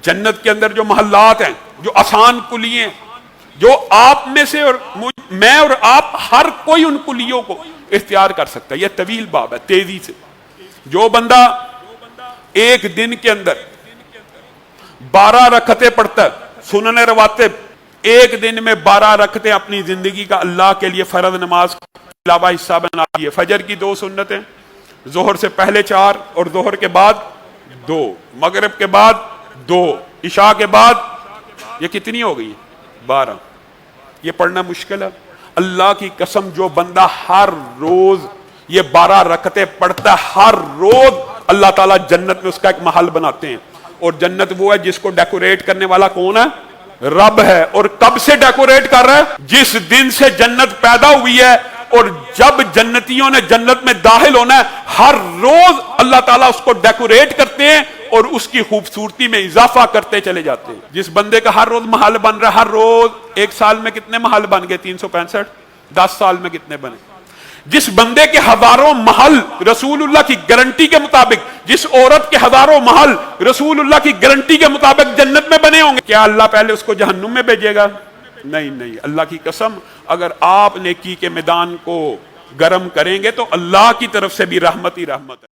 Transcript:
جنت کے اندر جو محلات ہیں، جو آسان کلیے ہیں، جو آپ میں سے اور میں اور آپ ہر کوئی ان کلیوں کو اختیار کر سکتا ہے. یہ طویل باب ہے. تیزی سے جو بندہ ایک دن کے اندر 12 رکعتیں پڑھتا ہے، سنن رواتب، ایک دن میں 12 رکعتیں اپنی زندگی کا اللہ کے لیے فرض نماز کے علاوہ حصہ بنا دیے. فجر کی 2 سنتیں، ظہر سے پہلے 4 اور ظہر کے بعد 2، مغرب کے بعد 2، عشاء کے بعد، یہ کتنی ہو گئی؟ 12. یہ پڑھنا مشکل ہے. اللہ کی قسم جو بندہ ہر روز یہ 12 رکعتیں پڑھتا ہے، ہر روز اللہ تعالیٰ جنت میں اس کا ایک محل بناتے ہیں. اور جنت وہ ہے جس کو ڈیکوریٹ کرنے والا کون ہے؟ رب ہے. اور کب سے ڈیکوریٹ کر رہا ہے؟ جس دن سے جنت پیدا ہوئی ہے. اور جب جنتیوں نے جنت میں داخل ہونا ہے، ہر روز اللہ تعالیٰ اس کو ڈیکوریٹ کرتے ہیں اور اس کی خوبصورتی میں اضافہ کرتے چلے جاتے ہیں. جس بندے کا ہر روز محل بن رہا ہے، ہر روز، ایک سال میں کتنے محل بن گئے؟ 365. 10 سال میں کتنے بنے؟ جس بندے کے ہزاروں محل رسول اللہ کی گارنٹی کے مطابق، جس عورت کے ہزاروں محل رسول اللہ کی گارنٹی کے مطابق جنت میں بنے ہوں گے، کیا اللہ پہلے اس کو جہنم میں بھیجے گا؟ نہیں نہیں. اللہ کی قسم، اگر آپ نیکی کے میدان کو گرم کریں گے تو اللہ کی طرف سے بھی رحمت ہی رحمت ہے.